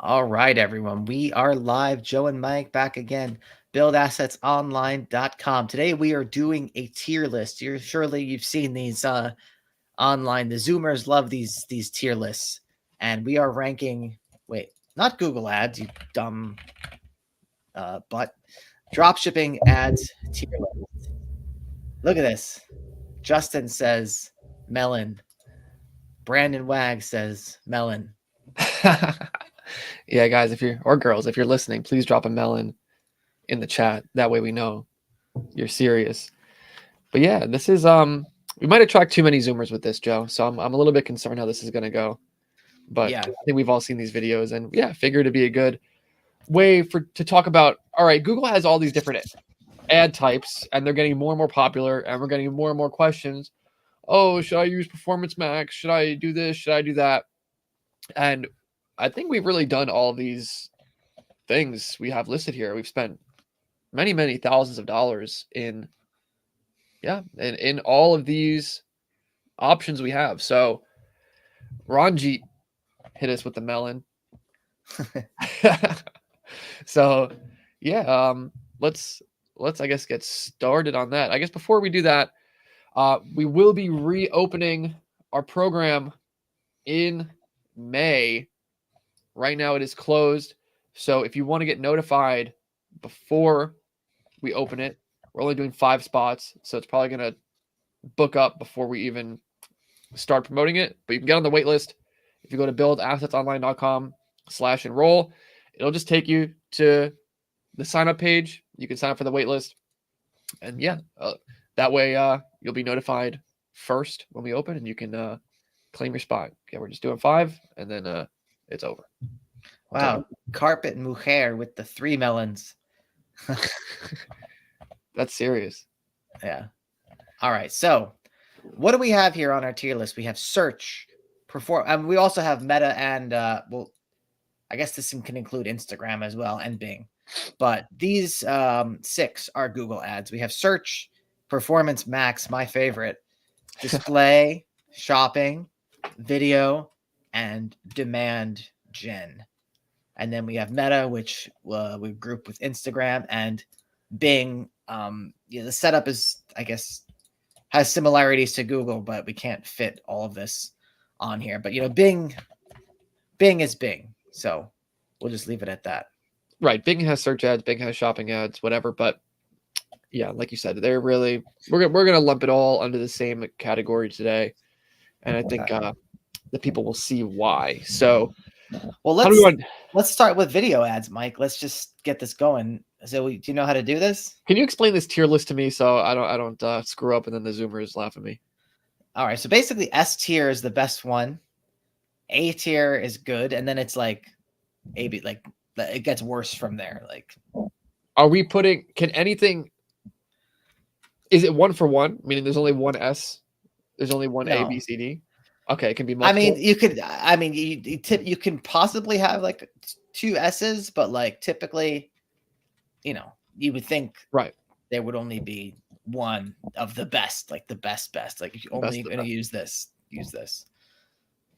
All right, everyone. We are live. Joe and Mike back again. BuildAssetsOnline.com. Today we are doing a tier list. You've seen these online. The Zoomers love these tier lists, and we are ranking. Wait, not Google Ads, you dumb. But dropshipping ads tier list. Look at this. Justin says melon. Brandon Wag says melon. Yeah, guys, or girls, if you're listening, please drop a melon in the chat. That way we know you're serious. But yeah, this is we might attract too many Zoomers with this, Joe. So I'm a little bit concerned how this is gonna go. But Yeah. I think we've all seen these videos, and yeah, figure to be a good way to talk about. All right, Google has all these different ad types, and they're getting more and more popular, and we're getting more and more questions. Oh, should I use Performance Max? Should I do this? Should I do that? And I think we've really done all these things we have listed here. We've spent many, many thousands of dollars in all of these options we have. So Ranjit hit us with the melon. So yeah, let's I guess get started on that. I guess before we do that, we will be reopening our program in May. Right now it is closed. So if you want to get notified before we open it, we're only doing 5 spots. So it's probably going to book up before we even start promoting it. But you can get on the wait list. If you go to buildassetsonline.com/enroll, it'll just take you to the sign up page. You can sign up for the wait list. And yeah, that way you'll be notified first when we open and you can claim your spot. Okay, we're just doing 5 and then it's over. Wow. Carpet Mujer with the 3 melons. That's serious. Yeah. All right. So what do we have here on our tier list? We have search, perform. We also have Meta and well, I guess this can include Instagram as well and Bing. But these 6 are Google ads. We have search, performance max, my favorite, display, shopping, video, and demand gen. And then we have Meta, which we group with Instagram, and Bing. The setup is, I guess, has similarities to Google, but we can't fit all of this on here. But Bing is Bing, so we'll just leave it at that. Right. Bing has search ads, Bing has shopping ads, whatever. But yeah, like you said, they're really we're gonna lump it all under the same category today, and I think the people will see why. So, well, let's start with video ads, Mike. Let's just get this going. So, do you know how to do this? Can you explain this tier list to me so I don't screw up and then the Zoomers laugh at me? All right. So basically, S tier is the best one. A tier is good, and then it's like A B, like it gets worse from there. Like, are we putting? Can anything? Is it 1 for 1? Meaning there's only one S. There's only one A, B, C, D. Okay, it can be multiple. I mean, you could. I mean, you can possibly have like 2 S's, but like typically, you would think right there would only be one of the best, like the best. Like if you only going to use this.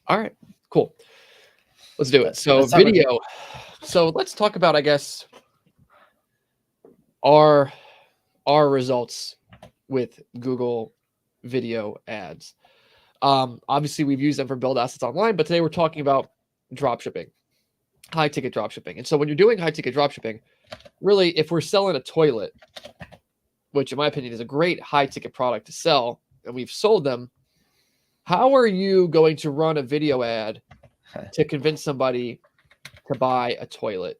All right, cool. Let's do it. So video. So let's talk about, I guess, our results with Google video ads. Obviously, we've used them for Build Assets Online, but today we're talking about dropshipping, high ticket dropshipping. And so when you're doing high ticket dropshipping, really, if we're selling a toilet, which in my opinion is a great high ticket product to sell, and we've sold them, how are you going to run a video ad to convince somebody to buy a toilet?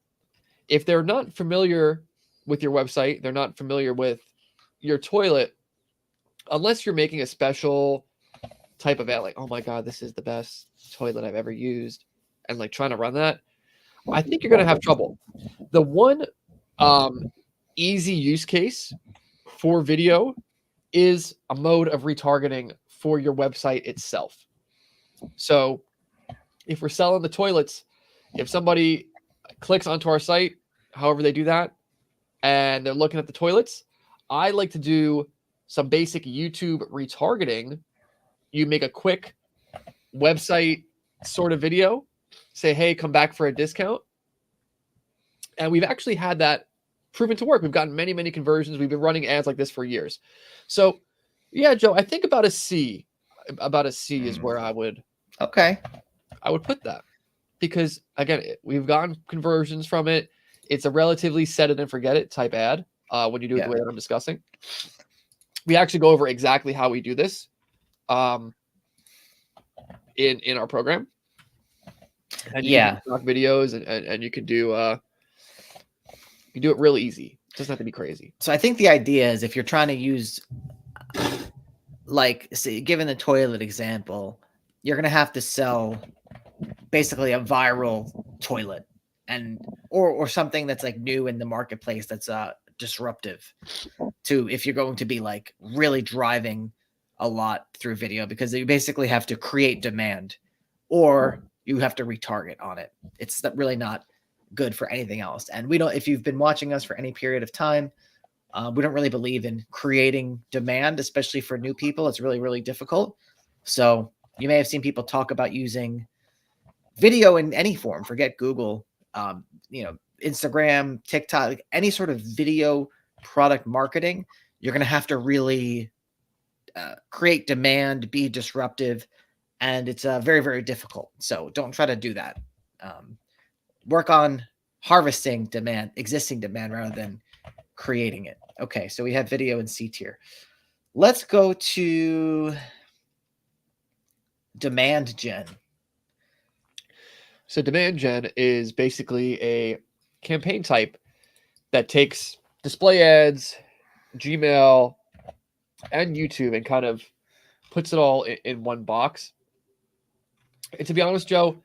If they're not familiar with your website, they're not familiar with your toilet, unless you're making a special type of ad, like, oh my God, this is the best toilet I've ever used, and like trying to run that, I think you're going to have trouble. The one easy use case for video is a mode of retargeting for your website itself. So if we're selling the toilets, if somebody clicks onto our site, however they do that, and they're looking at the toilets, I like to do some basic YouTube retargeting. You make a quick website sort of video, say, hey, come back for a discount. And we've actually had that proven to work. We've gotten many, many conversions. We've been running ads like this for years. So yeah, Joe, I think about a C. About a C is where I would Okay. put that. Because again, we've gotten conversions from it. It's a relatively set it and forget it type ad when you do it Yeah. the way that I'm discussing. We actually go over exactly how we do this in our program. And you can do stock videos and you can do it really easy. It doesn't have to be crazy. So I think the idea is if you're trying to use, like, say, given the toilet example, you're going to have to sell basically a viral toilet or something that's like new in the marketplace that's disruptive to if you're going to be like really driving a lot through video, because you basically have to create demand or you have to retarget on it. It's really not good for anything else. And we don't, if you've been watching us for any period of time, we don't really believe in creating demand, especially for new people. It's really, really difficult. So you may have seen people talk about using video in any form, forget Google, Instagram, TikTok, like any sort of video product marketing. You're going to have to really create demand, be disruptive, and it's very, very difficult. So don't try to do that. Work on harvesting demand, existing demand, rather than creating it. Okay, so we have video in C tier. Let's go to demand gen. So demand gen is basically a campaign type that takes display ads, Gmail, and YouTube and kind of puts it all in one box. And to be honest, Joe,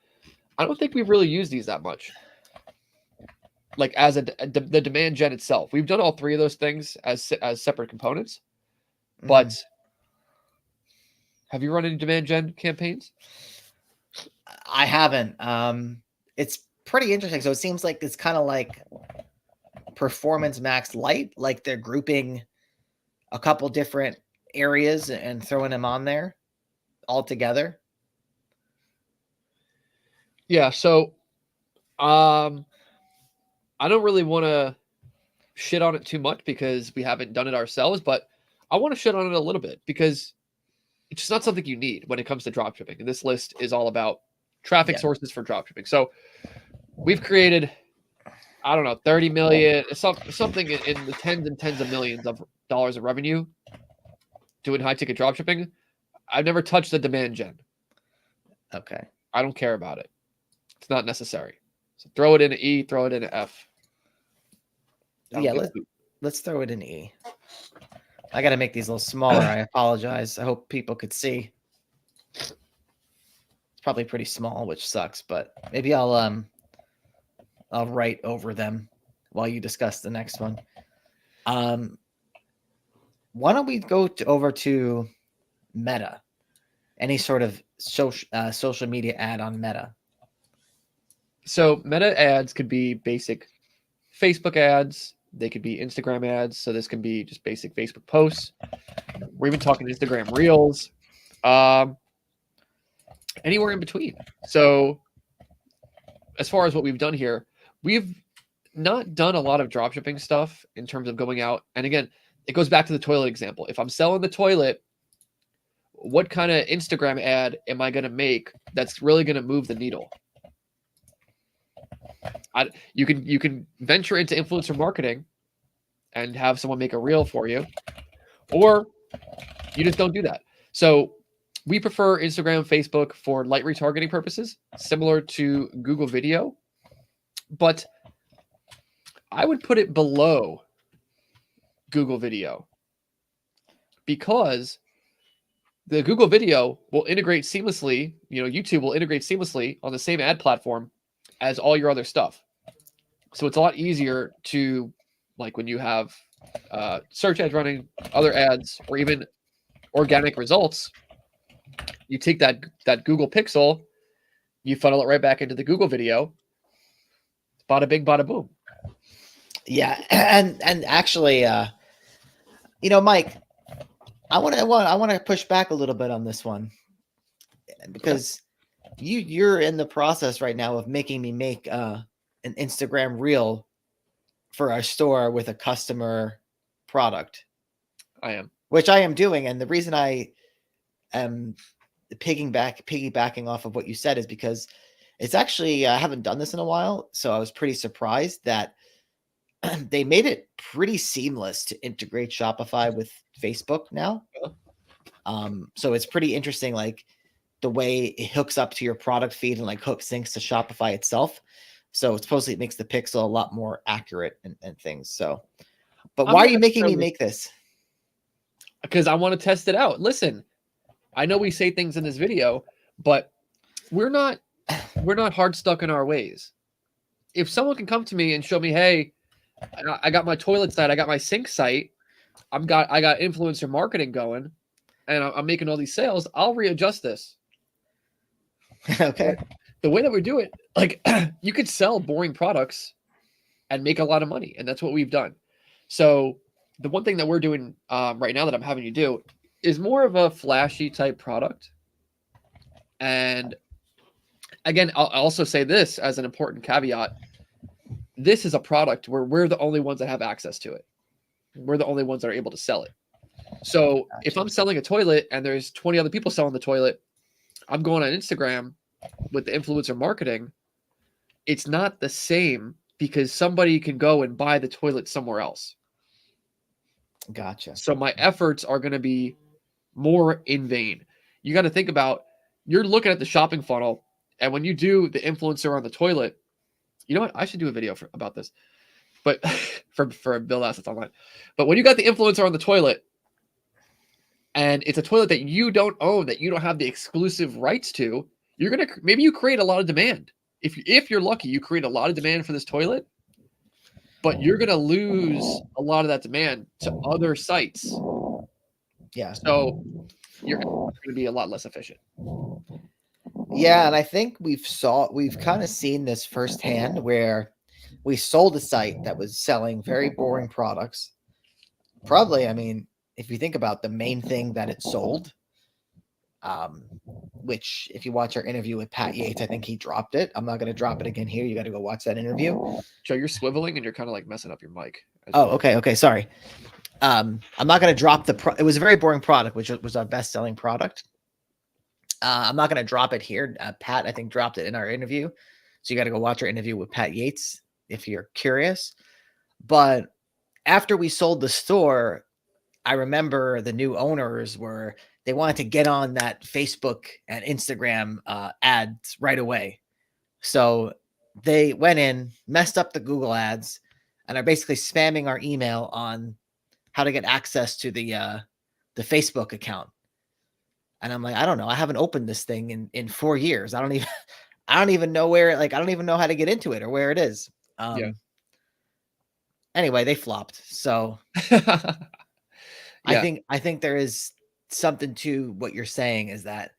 I don't think we've really used these that much. Like as the demand gen itself, we've done all three of those things as separate components. But have you run any demand gen campaigns? I haven't. It's pretty interesting. So it seems like it's kind of like Performance Max Lite, like they're grouping a couple different areas and throwing them on there all together. Yeah, so I don't really want to shit on it too much because we haven't done it ourselves, but I want to shit on it a little bit because it's just not something you need when it comes to dropshipping. And this list is all about traffic sources for dropshipping. So we've created, I don't know, 30 million, something in the tens of millions of dollars of revenue doing high ticket dropshipping. I've never touched the demand gen. Okay. I don't care about it. It's not necessary. So throw it in an E, throw it in an F. Yeah, let's throw it in E. I got to make these a little smaller. I apologize. I hope people could see. It's probably pretty small, which sucks, but maybe I'll write over them while you discuss the next one. Why don't we go over to Meta? Any sort of social media ad on Meta. So Meta ads could be basic Facebook ads. They could be Instagram ads. So this can be just basic Facebook posts. We're even talking Instagram Reels. Anywhere in between. So as far as what we've done here, we've not done a lot of dropshipping stuff in terms of going out. And again, it goes back to the toilet example. If I'm selling the toilet, what kind of Instagram ad am I going to make that's really going to move the needle? You can venture into influencer marketing and have someone make a reel for you, or you just don't do that. So we prefer Instagram, Facebook for light retargeting purposes, similar to Google Video, but I would put it below Google Video because the Google Video will integrate seamlessly, YouTube will integrate seamlessly on the same ad platform as all your other stuff. So it's a lot easier to, like when you have search ads running, other ads, or even organic results, you take that Google Pixel, you funnel it right back into the Google Video. Bada bing, bada boom. Yeah, and actually, Mike, I want to push back a little bit on this one because you're in the process right now of making me make an Instagram reel for our store with a customer product, I am. which I am doing. And the reason I am piggybacking off of what you said is because it's actually, I haven't done this in a while. So I was pretty surprised that they made it pretty seamless to integrate Shopify with Facebook now. So it's pretty interesting, like the way it hooks up to your product feed and like syncs to Shopify itself. So supposedly it makes the pixel a lot more accurate and things. So, but I'm why are not you making me necessarily- make this? Because I want to test it out. Listen, I know we say things in this video, but we're not hard stuck in our ways. If someone can come to me and show me, hey, I got my toilet site, I got my sink site, I got influencer marketing going, and I'm making all these sales, I'll readjust this. Okay. But the way that we do it, like you could sell boring products and make a lot of money, and that's what we've done. So the one thing that we're doing right now that I'm having you do is more of a flashy type product. And again, I'll also say this as an important caveat. This is a product where we're the only ones that have access to it. We're the only ones that are able to sell it. So if I'm selling a toilet and there's 20 other people selling the toilet, I'm going on Instagram with the influencer marketing. It's not the same because somebody can go and buy the toilet somewhere else. Gotcha. So my efforts are going to be more in vain. You got to think about, you're looking at the shopping funnel, and when you do the influencer on the toilet, you know what? I should do a video about this, but for build assets online. But when you got the influencer on the toilet, and it's a toilet that you don't own, that you don't have the exclusive rights to, you're gonna maybe you create a lot of demand. If you're lucky, you create a lot of demand for this toilet, but you're gonna lose a lot of that demand to other sites. Yeah. So you're going to be a lot less efficient. Yeah, and I think we've kind of seen this firsthand where we sold a site that was selling very boring products. Probably, I mean, if you think about the main thing that it sold, which if you watch our interview with Pat Yates, I think he dropped it. I'm not going to drop it again here. You got to go watch that interview. Joe, you're swiveling and you're kind of like messing up your mic. Oh, okay, sorry. I'm not going to drop it was a very boring product, which was our best selling product. I'm not going to drop it here. Pat, I think, dropped it in our interview. So you got to go watch our interview with Pat Yates if you're curious. But after we sold the store, I remember the new owners they wanted to get on that Facebook and Instagram ads right away. So they went in, messed up the Google ads, and are basically spamming our email on how to get access to the Facebook account. And I'm like, I don't know. I haven't opened this thing in 4 years. I don't even know where, I don't even know how to get into it or where it is. Yeah. Anyway, they flopped. So Yeah. I think there is something to what you're saying, is that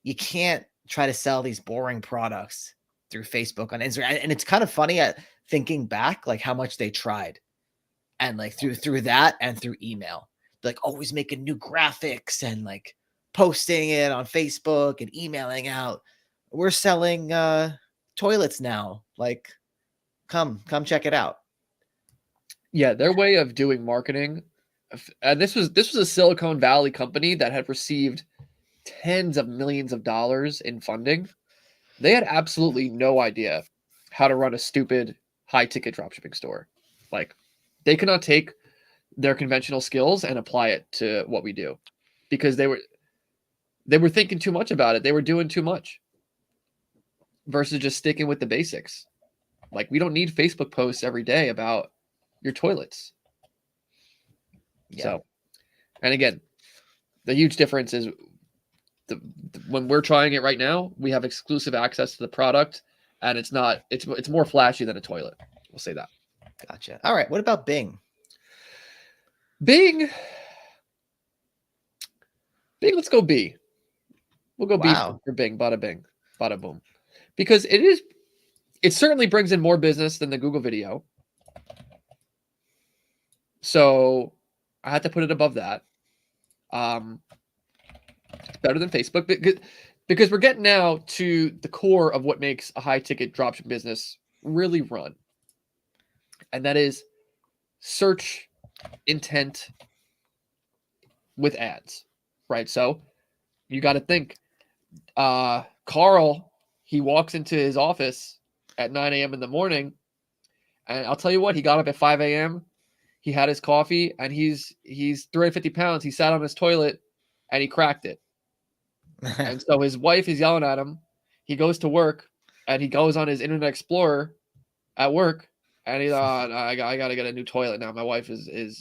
you can't try to sell these boring products through Facebook on Instagram. And it's kind of funny at thinking back, like how much they tried, and like through that and through email, like always making new graphics and like posting it on Facebook and emailing out. We're selling toilets now. Like, come check it out. Yeah, their way of doing marketing, and this was a Silicon Valley company that had received tens of millions of dollars in funding. They had absolutely no idea how to run a stupid high ticket dropshipping store. Like, they could not take their conventional skills and apply it to what we do, because they were thinking too much about it. They were doing too much versus just sticking with the basics. Like, we don't need Facebook posts every day about your toilets. Yeah. So, and again, the huge difference is when we're trying it right now, we have exclusive access to the product, and it's more flashy than a toilet. We'll say that. Gotcha. All right. What about Bing? Bing, let's go B. We'll go Wow. B for Bing. Bada bing, bada boom. Because it certainly brings in more business than the Google video. So I had to put it above that. It's better than Facebook because we're getting now to the core of what makes a high ticket dropship business really run. And that is search intent with ads, right? So you got to think, Carl, he walks into his office at 9 a.m. in the morning, and I'll tell you what, he got up at 5 a.m. He had his coffee, and he's 350 pounds. He sat on his toilet, and he cracked it. And so his wife is yelling at him. He goes to work, and he goes on his Internet Explorer at work, and he's, I got to get a new toilet now. My wife is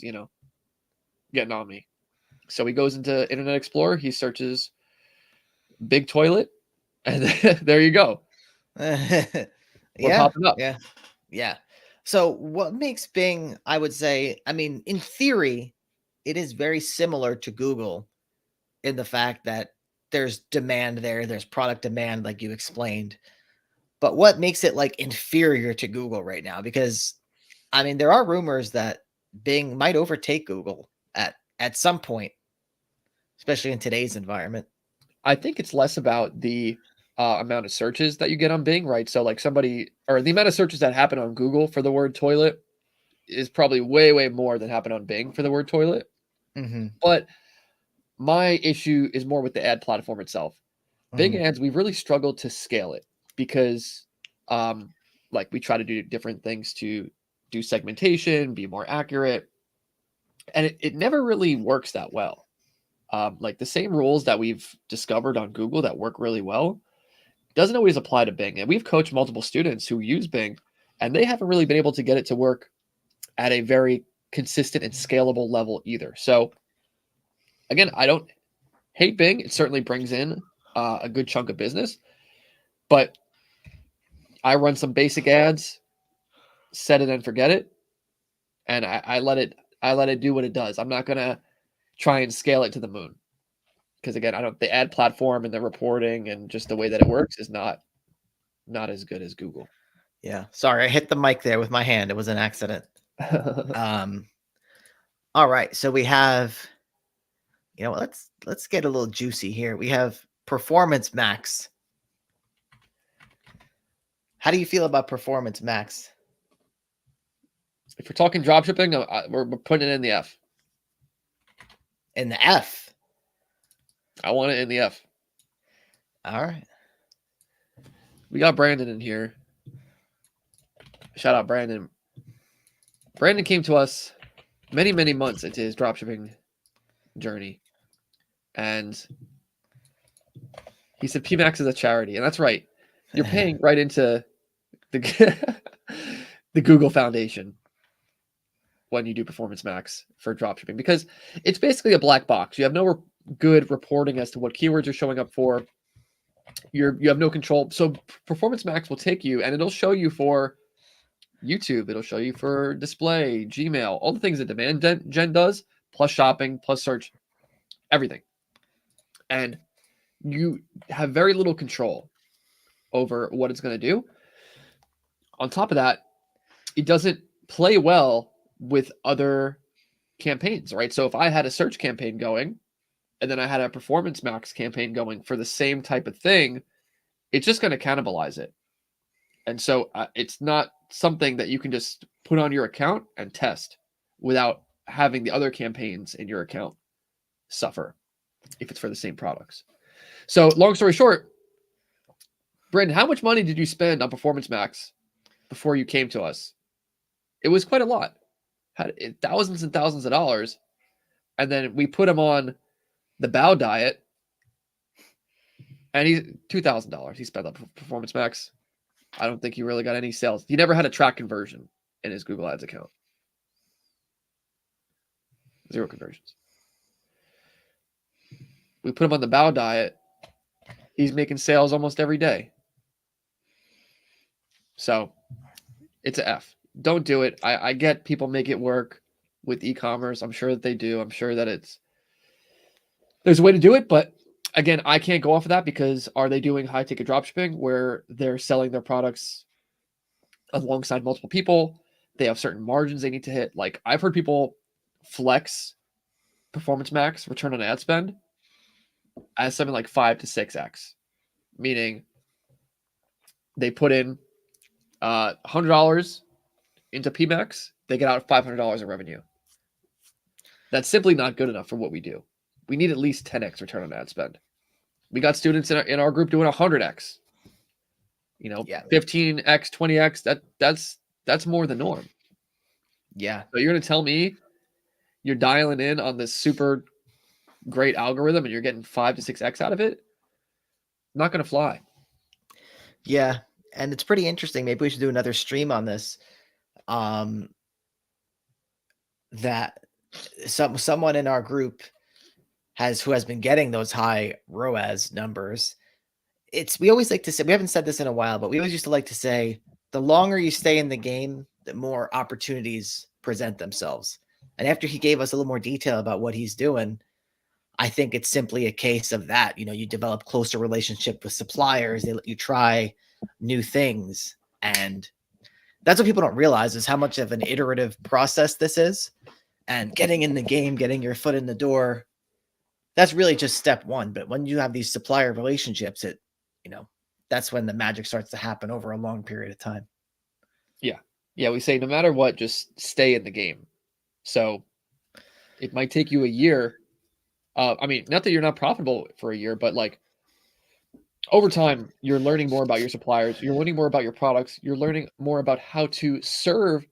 getting on me. So he goes into Internet Explorer. He searches big toilet, and there you go. We're popping up. Yeah. So what makes Bing, I would say, I mean, in theory, it is very similar to Google in the fact that there's demand there, there's product demand, like you explained. But what makes it like inferior to Google right now? Because I mean, there are rumors that Bing might overtake Google at some point, especially in today's environment. I think it's less about the amount of searches that you get on Bing, right? So like somebody, or the amount of searches that happen on Google for the word toilet is probably way, way more than happen on Bing for the word toilet. Mm-hmm. But my issue is more with the ad platform itself. Bing ads, we've really struggled to scale it because like we try to do different things to do segmentation, be more accurate. And it never really works that well. Like the same rules that we've discovered on Google that work really well doesn't always apply to Bing. And we've coached multiple students who use Bing, and they haven't really been able to get it to work at a very consistent and scalable level either. So again, I don't hate Bing. It certainly brings in a good chunk of business, but I run some basic ads, set it and forget it, and I let it do what it does. I'm not gonna try and scale it to the moon because again, the ad platform and the reporting and just the way that it works is not as good as Google. Yeah, sorry, I hit the mic there with my hand. It was an accident. All right, so we have, let's get a little juicy here. We have Performance Max. How do you feel about Performance Max? If we're talking dropshipping, we're putting it in the F. In the F. I want it in the F. All right. We got Brandon in here. Shout out Brandon. Brandon came to us many, many months into his dropshipping journey. And he said PMax is a charity. And that's right. You're paying right into the the Google Foundation when you do Performance Max for dropshipping because it's basically a black box. You have no good reporting as to what keywords are showing up for. You have no control. So Performance Max will take you and it'll show you for YouTube. It'll show you for display, Gmail, all the things that demand gen does, plus shopping, plus search, everything. And you have very little control over what it's going to do. On top of that, it doesn't play well with other campaigns, right? So if I had a search campaign going and then I had a Performance Max campaign going for the same type of thing, it's just going to cannibalize it. And so it's not something that you can just put on your account and test without having the other campaigns in your account suffer if it's for the same products. So long story short, Brandon, how much money did you spend on Performance Max before you came to us? It was quite a lot. Had thousands and thousands of dollars. And then we put him on the Bow diet. And he's $2,000 he spent on Performance Max. I don't think he really got any sales. He never had a track conversion in his Google Ads account. 0 conversions. We put him on the Bow diet. He's making sales almost every day. So it's an F. Don't do it. I get people make it work with e-commerce. I'm sure that they do. I'm sure that there's a way to do it, but again, I can't go off of that because are they doing high ticket dropshipping where they're selling their products alongside multiple people? They have certain margins they need to hit. Like I've heard people flex Performance Max return on ad spend as something like 5 to 6x, meaning they put in $100 into PMax they get out $500 in revenue. That's simply not good enough for what we do. We need at least 10x return on ad spend. We got students in our group doing 100x. Yeah. 15x, 20x. That's more the norm. Yeah. So you're gonna tell me you're dialing in on this super great algorithm and you're getting 5 to 6x out of it? Not gonna fly. Yeah. And it's pretty interesting. Maybe we should do another stream on this. That someone in our group who has been getting those high ROAS numbers. We always like to say, we haven't said this in a while, but we always used to like to say, the longer you stay in the game, the more opportunities present themselves. And after he gave us a little more detail about what he's doing, I think it's simply a case of that. You develop closer relationship with suppliers. They let you try new things. And that's what people don't realize, is how much of an iterative process this is. And getting in the game, getting your foot in the door, that's really just step one. But when you have these supplier relationships, that's when the magic starts to happen over a long period of time. Yeah, we say no matter what, just stay in the game. So it might take you a year. I mean, not that you're not profitable for a year, but like over time, you're learning more about your suppliers. You're learning more about your products. You're learning more about how to serve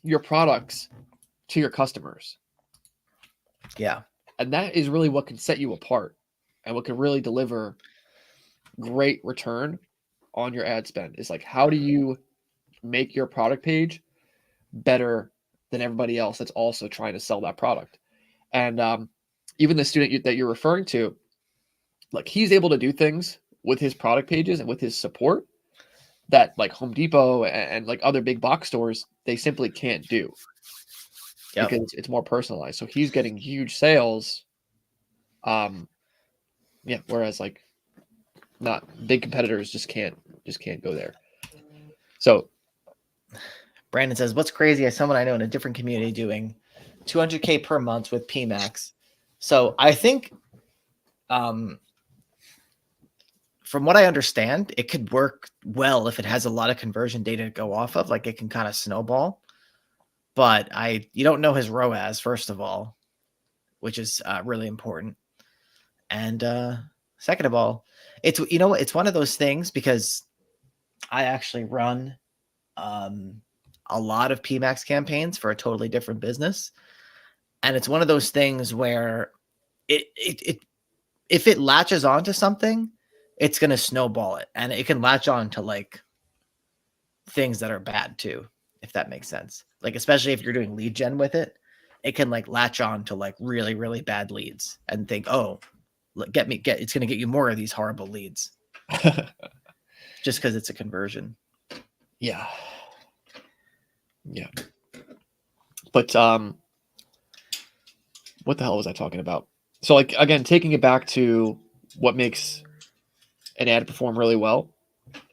your products to your customers. Yeah. And that is really what can set you apart and what can really deliver great return on your ad spend. Is like, how do you make your product page better than everybody else that's also trying to sell that product? And even the student that you're referring to, like, he's able to do things with his product pages and with his support that like Home Depot and like other big box stores, they simply can't do. Yep. Because it's more personalized. So he's getting huge sales. Whereas like not big competitors just can't go there. So Brandon says, what's crazy is someone I know in a different community doing $200K per month with PMax. So I think, from what I understand, it could work well if it has a lot of conversion data to go off of. Like, it can kind of snowball. But you don't know his ROAS, first of all, which is really important. And second of all, it's one of those things, because I actually run a lot of PMax campaigns for a totally different business. And it's one of those things where if it latches onto something, it's going to snowball it. And it can latch on to like things that are bad too, if that makes sense. Like, especially if you're doing lead gen with it, it can like latch on to like really, really bad leads and think, oh, it's going to get you more of these horrible leads just because it's a conversion. Yeah. But what the hell was I talking about? So like, again, taking it back to what makes an ad perform really well,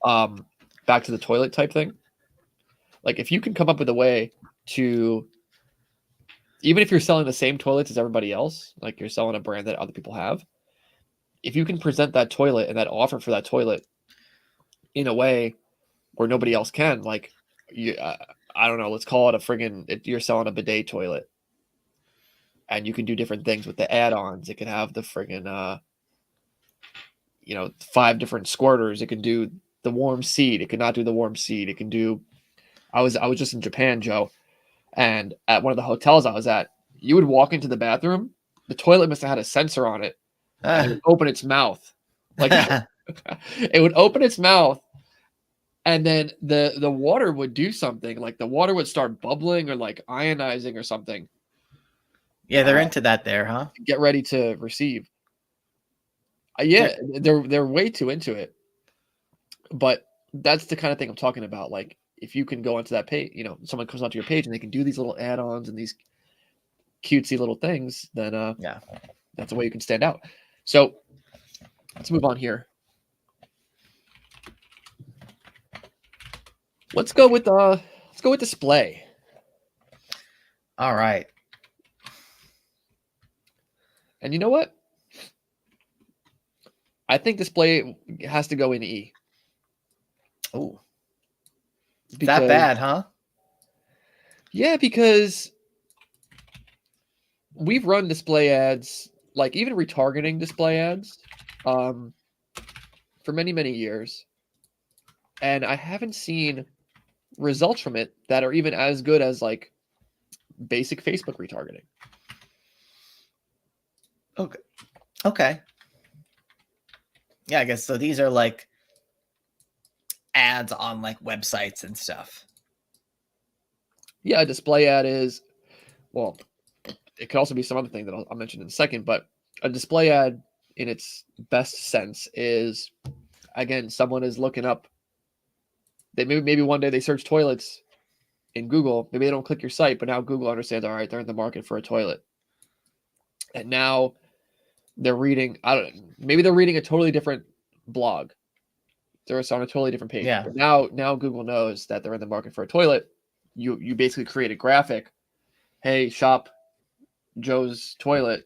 back to the toilet type thing. Like, if you can come up with a way to, even if you're selling the same toilets as everybody else, like you're selling a brand that other people have, if you can present that toilet and that offer for that toilet in a way where nobody else can, like, I don't know, let's call it you're selling a bidet toilet, and you can do different things with the add-ons. It can have the friggin' 5 different squirters. It can do the warm seat. It could not do the warm seat. It can do. I was just in Japan, Joe, and at one of the hotels I was at, you would walk into the bathroom, the toilet must have had a sensor on it, and it would open its mouth, like it would open its mouth, and then the water would do something, like the water would start bubbling or like ionizing or something. Yeah, they're into that there, huh? Get ready to receive. They're way too into it. But that's the kind of thing I'm talking about. Like, if you can go onto that page, someone comes onto your page and they can do these little add-ons and these cutesy little things, then that's the way you can stand out. So let's move on here. Let's go with display. All right. And you know what? I think display has to go in E. Oh, that bad, huh? Yeah, because we've run display ads, like even retargeting display ads, for many, many years. And I haven't seen results from it that are even as good as like basic Facebook retargeting. Okay. Okay. Yeah, I guess so. These are like ads on like websites and stuff. Yeah, a display ad is, well, it could also be some other thing that I'll mention in a second, but a display ad in its best sense is, again, someone is looking up, they maybe one day they search toilets in Google, maybe they don't click your site, but now Google understands, all right, they're in the market for a toilet. And now they're reading, maybe they're reading a totally different blog. They're on a totally different page. Yeah. But now Google knows that they're in the market for a toilet. You basically create a graphic. Hey, shop Joe's toilet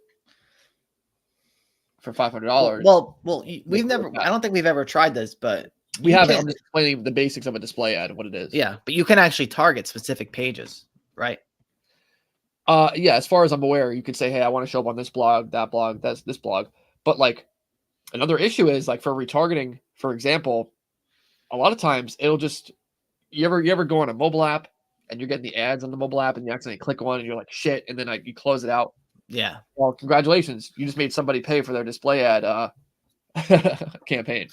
for $500. We've never. I don't think we've ever tried this, but We you haven't. can- I'm just explaining the basics of a display ad, what it is. Yeah, but you can actually target specific pages, right? Yeah, as far as I'm aware, you could say, hey, I want to show up on this blog, that's this blog. But like another issue is like for retargeting, for example, a lot of times it'll just you ever go on a mobile app and you're getting the ads on the mobile app and you accidentally click one and you're like shit, and then like you close it out. Yeah. Well, congratulations, you just made somebody pay for their display ad campaign.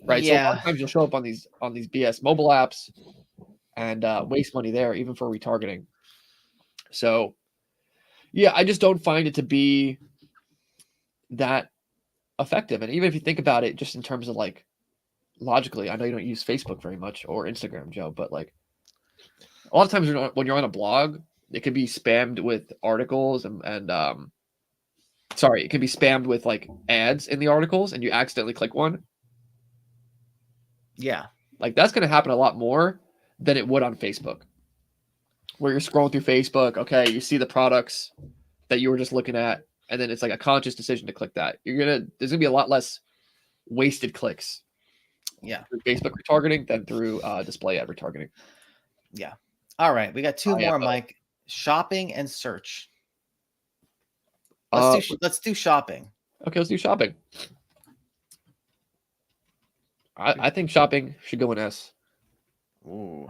Right. So a lot of times you'll show up on these BS mobile apps and waste money there, even for retargeting. So yeah, I just don't find it to be that effective. And even if you think about it, just in terms of like logically, I know you don't use Facebook very much or Instagram, Joe, but like a lot of times when you're on a blog, it can be spammed with articles and sorry, it can be spammed with like ads in the articles and you accidentally click one. Yeah. Like that's going to happen a lot more than it would on Facebook, where you're scrolling through Facebook. Okay, you see the products that you were just looking at, and then it's like a conscious decision to click that. There's gonna be a lot less wasted clicks. Yeah. Through Facebook retargeting than through display ad retargeting. Yeah. All right, we got two more, IFO. Mike. Shopping and search. Uh, Let's do shopping. Okay, let's do shopping. I think shopping should go in S. Ooh.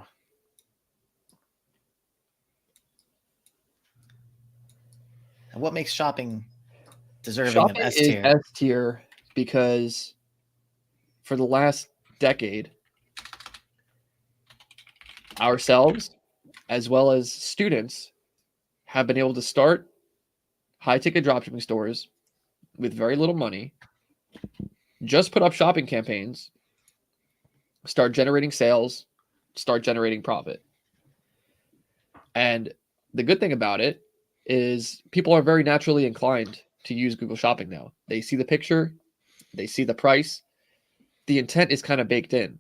And what makes shopping deserving Shopping of S is tier? S tier because for the last decade, ourselves as well as students have been able to start high-ticket dropshipping stores with very little money, just put up shopping campaigns, start generating sales, start generating profit. And the good thing about it is people are very naturally inclined to use Google Shopping now. They see the picture, they see the price, the intent is kind of baked in,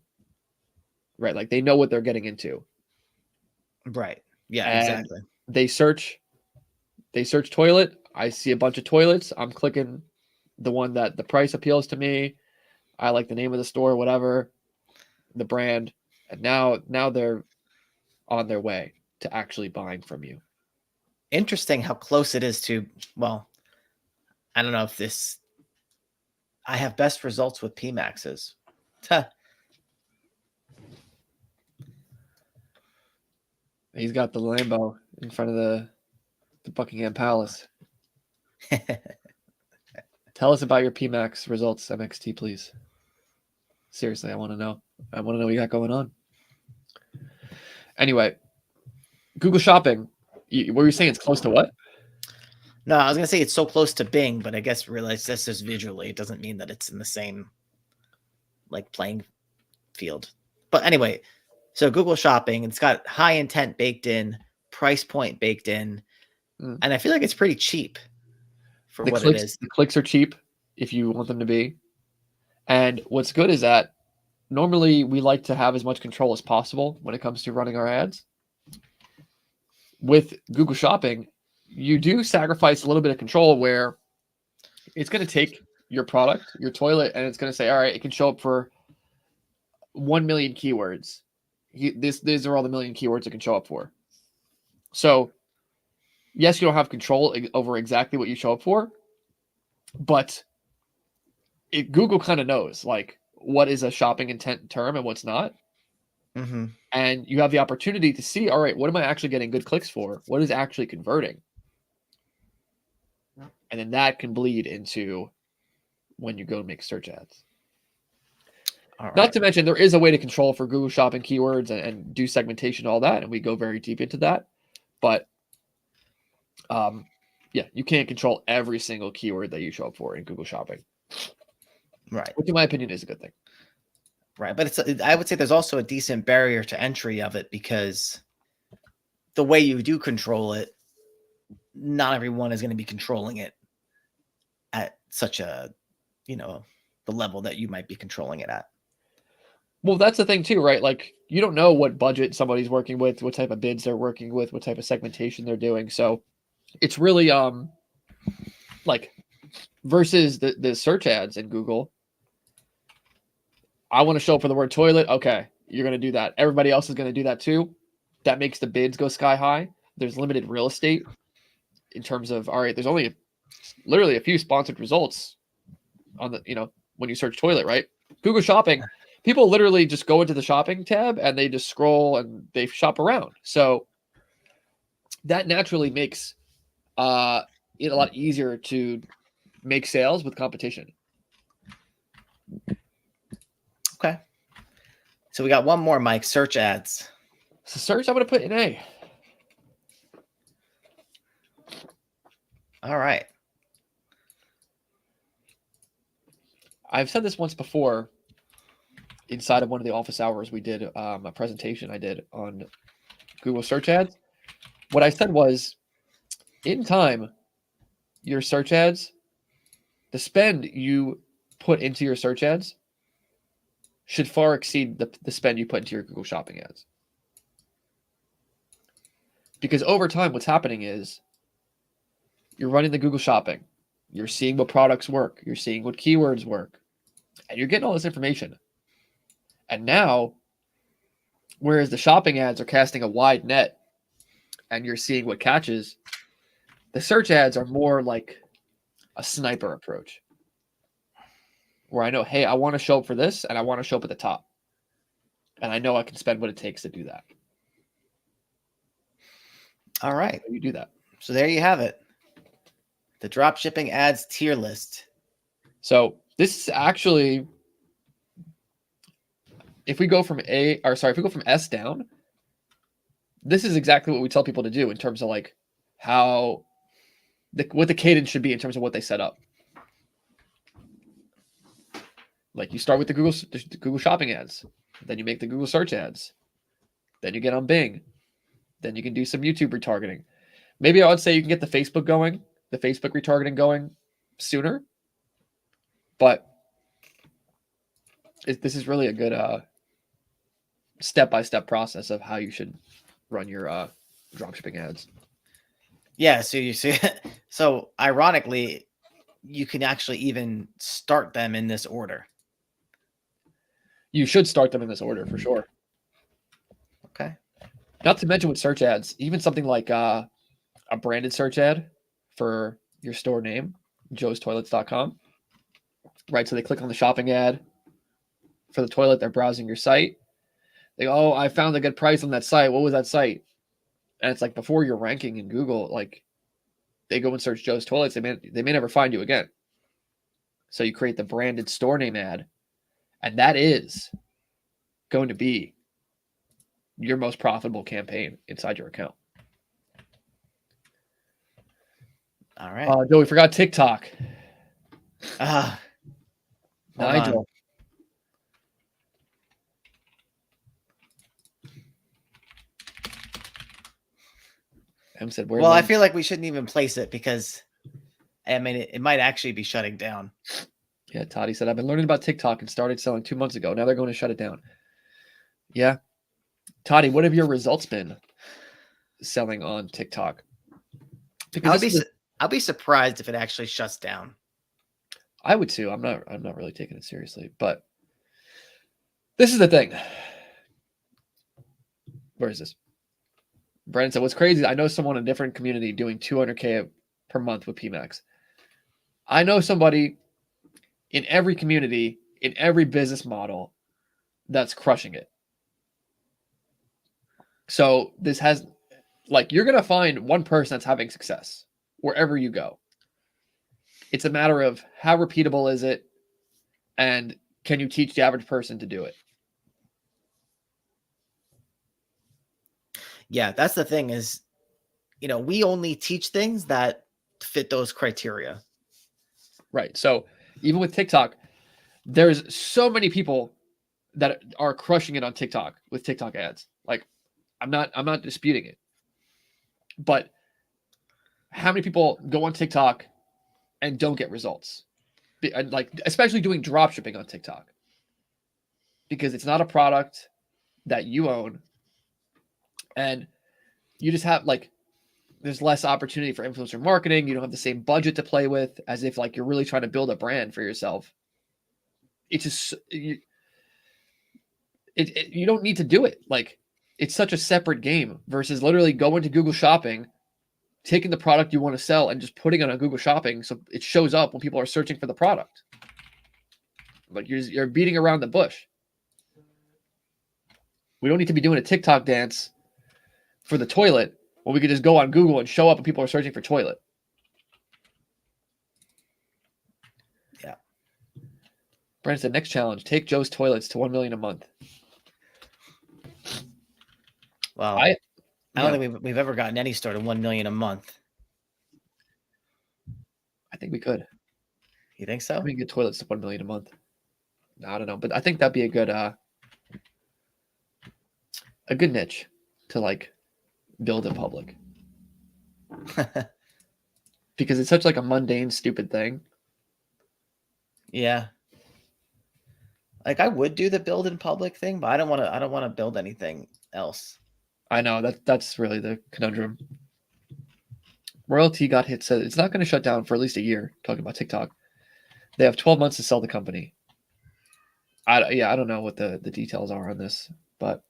right? Like they know what they're getting into. Right. Yeah, And exactly. they search toilet. I see a bunch of toilets. I'm clicking the one that the price appeals to me. I like the name of the store, whatever, the brand. And now they're on their way to actually buying from you. Interesting how close it is to, well, I don't know if this, I have best results with PMAXs. He's got the Lambo in front of the Buckingham Palace. Tell us about your PMAX results, MXT, please. Seriously, I want to know. I want to know what you got going on. Anyway, Google Shopping. What were you saying? It's close to what? No, I was gonna say it's so close to Bing, but I guess realize this is visually. It doesn't mean that it's in the same like playing field. But anyway, so Google Shopping, it's got high intent baked in, price point baked in, and I feel like it's pretty cheap for what it is. The clicks are cheap if you want them to be. And what's good is that normally we like to have as much control as possible when it comes to running our ads. With Google Shopping, you do sacrifice a little bit of control where it's going to take your product, your toilet, and it's going to say, all right, it can show up for 1 million keywords. These are all the million keywords it can show up for. So yes, you don't have control over exactly what you show up for, but Google kind of knows like what is a shopping intent term and what's not. Mm-hmm. And you have the opportunity to see, all right, what am I actually getting good clicks for? What is actually converting? And then that can bleed into when you go make search ads. All right. Not to mention, there is a way to control for Google Shopping keywords and do segmentation, all that, and we go very deep into that. But yeah, you can't control every single keyword that you show up for in Google Shopping. Right. Which, in my opinion, is a good thing. Right. But I would say there's also a decent barrier to entry of it because the way you do control it, not everyone is going to be controlling it at such a, the level that you might be controlling it at. Well, that's the thing too, right? Like you don't know what budget somebody's working with, what type of bids they're working with, what type of segmentation they're doing. So it's really like versus the search ads in Google. I want to show up for the word toilet. Okay, you're going to do that. Everybody else is going to do that too. That makes the bids go sky high. There's limited real estate in terms of, all right, there's only literally a few sponsored results on the, when you search toilet, right? Google Shopping, people literally just go into the shopping tab and they just scroll and they shop around. So that naturally makes it a lot easier to make sales with competition. Okay. So we got one more, Mike, search ads. So search, I'm going to put in A. All right. I've said this once before inside of one of the office hours we did a presentation I did on Google search ads. What I said was, in time, your search ads, the spend you put into your search ads should far exceed the spend you put into your Google Shopping ads. Because over time, what's happening is you're running the Google Shopping, you're seeing what products work, you're seeing what keywords work, and you're getting all this information. And now, whereas the shopping ads are casting a wide net and you're seeing what catches, the search ads are more like a sniper approach where I know, hey, I want to show up for this and I want to show up at the top. And I know I can spend what it takes to do that. All right. So you do that. So there you have it. The dropshipping ads tier list. So this is actually, if we go from S down, this is exactly what we tell people to do in terms of like how what the cadence should be in terms of what they set up. Like you start with the Google Shopping ads, then you make the Google search ads, then you get on Bing, then you can do some YouTube retargeting. Maybe I would say you can get the Facebook retargeting going sooner, but this is really a good step-by-step process of how you should run your dropshipping ads. Yeah, so you see, so ironically, you can actually even start them in this order. You should start them in this order for sure. Okay. Not to mention with search ads, even something like a branded search ad for your store name, joestoilets.com. Right, so they click on the shopping ad for the toilet, they're browsing your site. They go, oh, I found a good price on that site. What was that site? And it's like before you're ranking in Google, like they go and search Joe's Toilets, they may never find you again. So you create the branded store name ad, and that is going to be your most profitable campaign inside your account. All right. Joe, we forgot TikTok. Nigel. Said, well, I feel like we shouldn't even place it because, I mean, it might actually be shutting down. Yeah, Toddy said, I've been learning about TikTok and started selling 2 months ago. Now they're going to shut it down. Yeah. Toddy, what have your results been selling on TikTok? Because I'll be surprised if it actually shuts down. I would too. I'm not really taking it seriously, but this is the thing. Where is this? Brandon said, what's crazy, I know someone in a different community doing 200K per month with PMAX. I know somebody in every community, in every business model that's crushing it. So this has, like, you're going to find one person that's having success wherever you go. It's a matter of how repeatable is it, and can you teach the average person to do it? Yeah, that's the thing is, we only teach things that fit those criteria. Right. So even with TikTok, there's so many people that are crushing it on TikTok with TikTok ads. Like, I'm not disputing it. But how many people go on TikTok and don't get results? Like, especially doing drop shipping on TikTok. Because it's not a product that you own. And you just have, like, there's less opportunity for influencer marketing. You don't have the same budget to play with as if, like, you're really trying to build a brand for yourself. It's just, you don't need to do it. Like, it's such a separate game versus literally going to Google Shopping, taking the product you want to sell and just putting it on Google Shopping so it shows up when people are searching for the product. Like, you're beating around the bush. We don't need to be doing a TikTok dance for the toilet when we could just go on Google and show up when people are searching for toilet. Yeah. Brandon said, next challenge, take Joe's toilets to 1 million a month. Well, I don't think we've ever gotten any store to 1 million a month. I think we could. You think so? We can get toilets to 1 million a month. I don't know, but I think that'd be a good niche to, like, build in public. Because it's such, like, a mundane, stupid thing. Yeah. Like, I would do the build in public thing, but I don't want to build anything else. I know that's really the conundrum. Royalty got hit, said it's not going to shut down for at least a year. Talking about TikTok, they have 12 months to sell the company. I don't know what the details are on this, but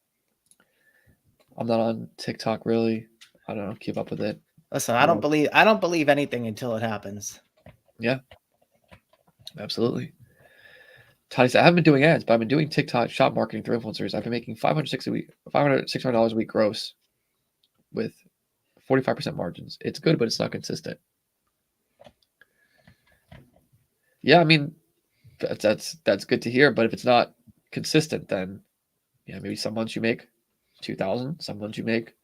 I'm not on TikTok really. I don't know, keep up with it. Listen, I don't believe anything until it happens. Yeah, absolutely. Tony said, I haven't been doing ads, but I've been doing TikTok shop marketing through influencers. I've been making $600 a week gross with 45% margins. It's good, but it's not consistent. Yeah, I mean, that's good to hear. But if it's not consistent, then yeah, maybe some months you make 2,000, some months you make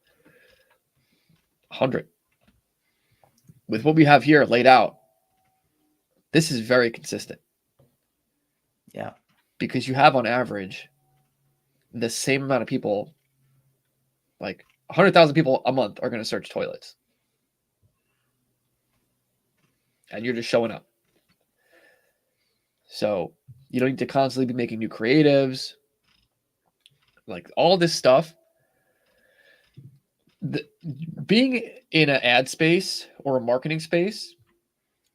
100. With what we have here laid out, this is very consistent. Yeah. Because you have on average the same amount of people, like 100,000 people a month are going to search toilets. And you're just showing up. So you don't need to constantly be making new creatives. Like, all this stuff. Being in an ad space or a marketing space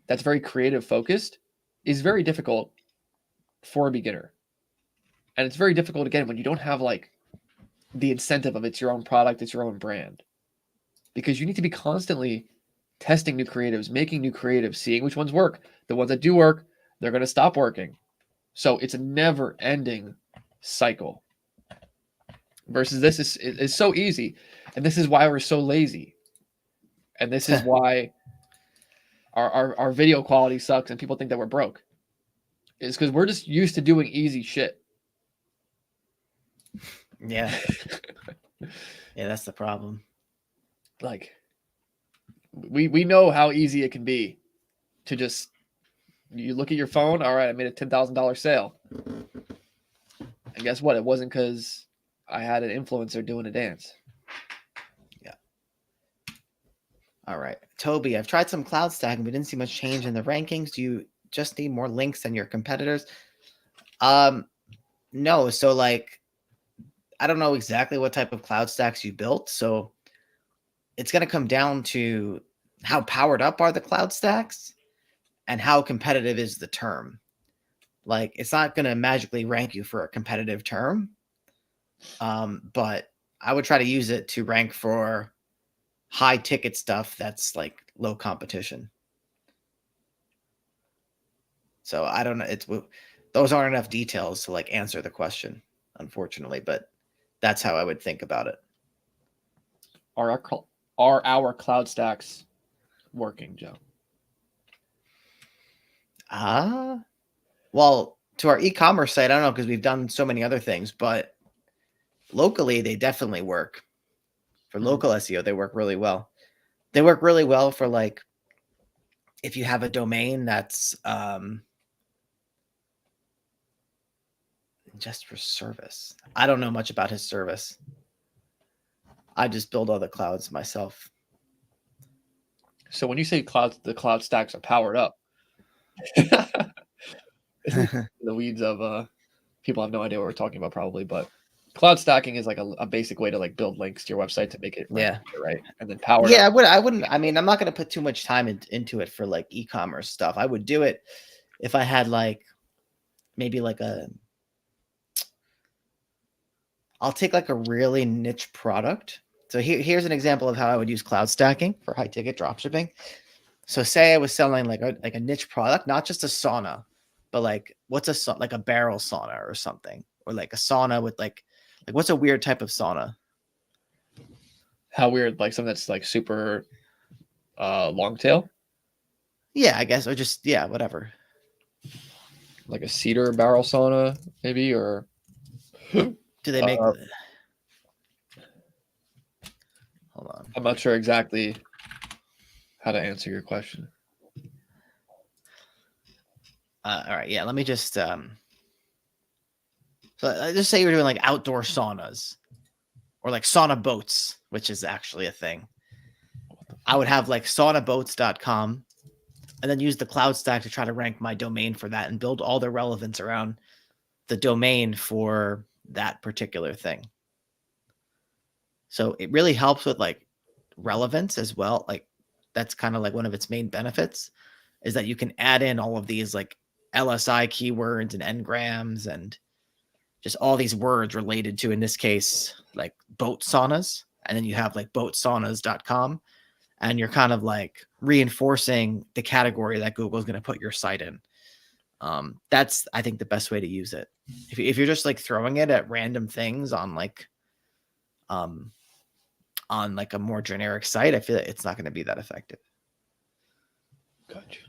that's very creative focused is very difficult for a beginner. And it's very difficult, again, when you don't have, like, the incentive of it's your own product, it's your own brand. Because you need to be constantly testing new creatives, making new creatives, seeing which ones work. The ones that do work, they're going to stop working. So it's a never-ending cycle. Versus this is so easy. And this is why we're so lazy. And this is why our video quality sucks and people think that we're broke. It's because we're just used to doing easy shit. Yeah. Yeah, that's the problem. Like, we know how easy it can be to just, you look at your phone, all right, I made a $10,000 sale. And guess what? It wasn't because I had an influencer doing a dance. Yeah. All right. Toby, I've tried some cloud stacking, but didn't see much change in the rankings. Do you just need more links than your competitors? No. So, like, I don't know exactly what type of cloud stacks you built. So it's going to come down to how powered up are the cloud stacks and how competitive is the term. Like, it's not going to magically rank you for a competitive term. But I would try to use it to rank for high ticket stuff that's like low competition. So I don't know. Those aren't enough details to like answer the question, unfortunately, but that's how I would think about it. Are our cloud stacks working, Joe? Well, to our e-commerce site, I don't know, because we've done so many other things, but locally they definitely work. For local SEO, they work really well. They work really well for like if you have a domain that's just for service. I don't know much about his service. I just build all the clouds myself. So when you say the cloud stacks are powered up, the weeds of people have no idea what we're talking about probably, but cloud stacking is like a basic way to like build links to your website to make it rank, right? And then powered up. I wouldn't. I mean, I'm not going to put too much time into it for like e-commerce stuff. I would do it if I had like maybe like I'll take like a really niche product. So here's an example of how I would use cloud stacking for high ticket dropshipping. So say I was selling like a niche product, not just a sauna, but like what's like a barrel sauna or something, or like a sauna with like what's a weird type of sauna? How weird, like something that's like super long tail? Yeah, I guess, or just whatever. Like a cedar barrel sauna, maybe, or do they make? Hold on, I'm not sure exactly how to answer your question. All right, yeah. Let me just so just say you're doing like outdoor saunas or like sauna boats, which is actually a thing. I would have like saunaboats.com and then use the cloud stack to try to rank my domain for that and build all the relevance around the domain for that particular thing. So it really helps with like relevance as well. Like that's kind of like one of its main benefits is that you can add in all of these like LSI keywords and n-grams and just all these words related to, in this case, like boat saunas. And then you have like boatsaunas.com and you're kind of like reinforcing the category that Google's going to put your site in. That's, I think, the best way to use it. If you're just like throwing it at random things on like a more generic site, I feel like it's not going to be that effective. Gotcha.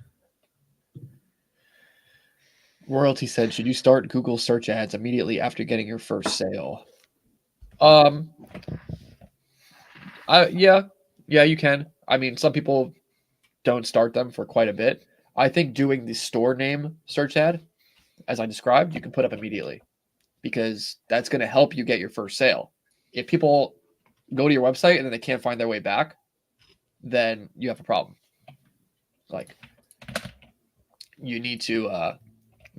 Royalty said, should you start Google search ads immediately after getting your first sale? Yeah, you can. I mean, some people don't start them for quite a bit. I think doing the store name search ad, as I described, you can put up immediately because that's going to help you get your first sale. If people go to your website and then they can't find their way back, then you have a problem. Like, you need to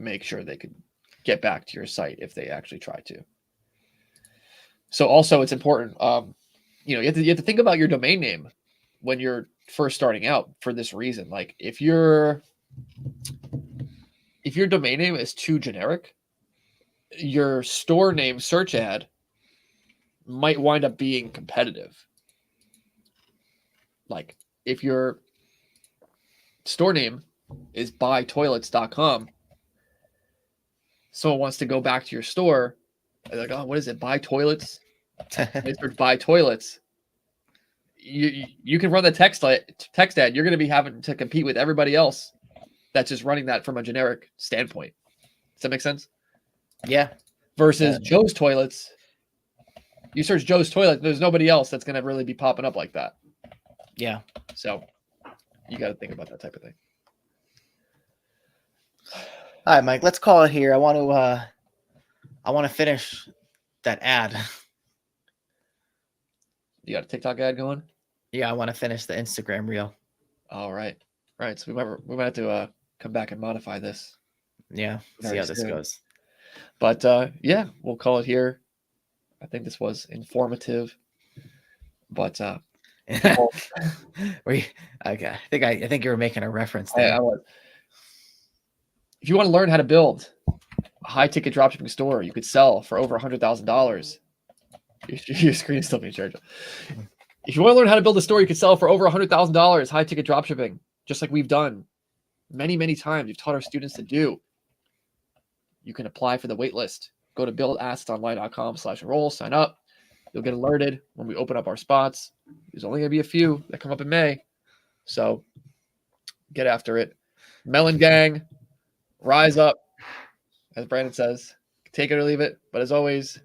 make sure they could get back to your site if they actually try to. So also it's important, you have to think about your domain name when you're first starting out for this reason. Like if your domain name is too generic, your store name search ad might wind up being competitive. Like if your store name is buytoilets.com, someone wants to go back to your store, they're like, oh, what is it? Buy toilets? It's for buy toilets. You can run the text ad. You're going to be having to compete with everybody else that's just running that from a generic standpoint. Does that make sense? Yeah. Versus Joe's Toilets. You search Joe's Toilet, there's nobody else that's going to really be popping up like that. Yeah. So you got to think about that type of thing. All right, Mike, let's call it here. I want to finish that ad. You got a TikTok ad going? Yeah, I want to finish the Instagram reel. All right. Right. So we might have to come back and modify this. Yeah. See how this goes. But yeah, we'll call it here. I think this was informative. But Okay. I think you were making a reference there. I was. If you want to learn how to build a high ticket dropshipping store you could sell for over $100,000, your screen is still being shared. If you want to learn how to build a store you can sell for over $100,000, high ticket dropshipping, just like we've done many, many times, we've taught our students to do, you can apply for the wait list. Go to buildassetsonline.com/enroll, sign up. You'll get alerted when we open up our spots. There's only going to be a few that come up in May. So get after it. Melon Gang, rise up, as Brandon says. Take it or leave it. But as always,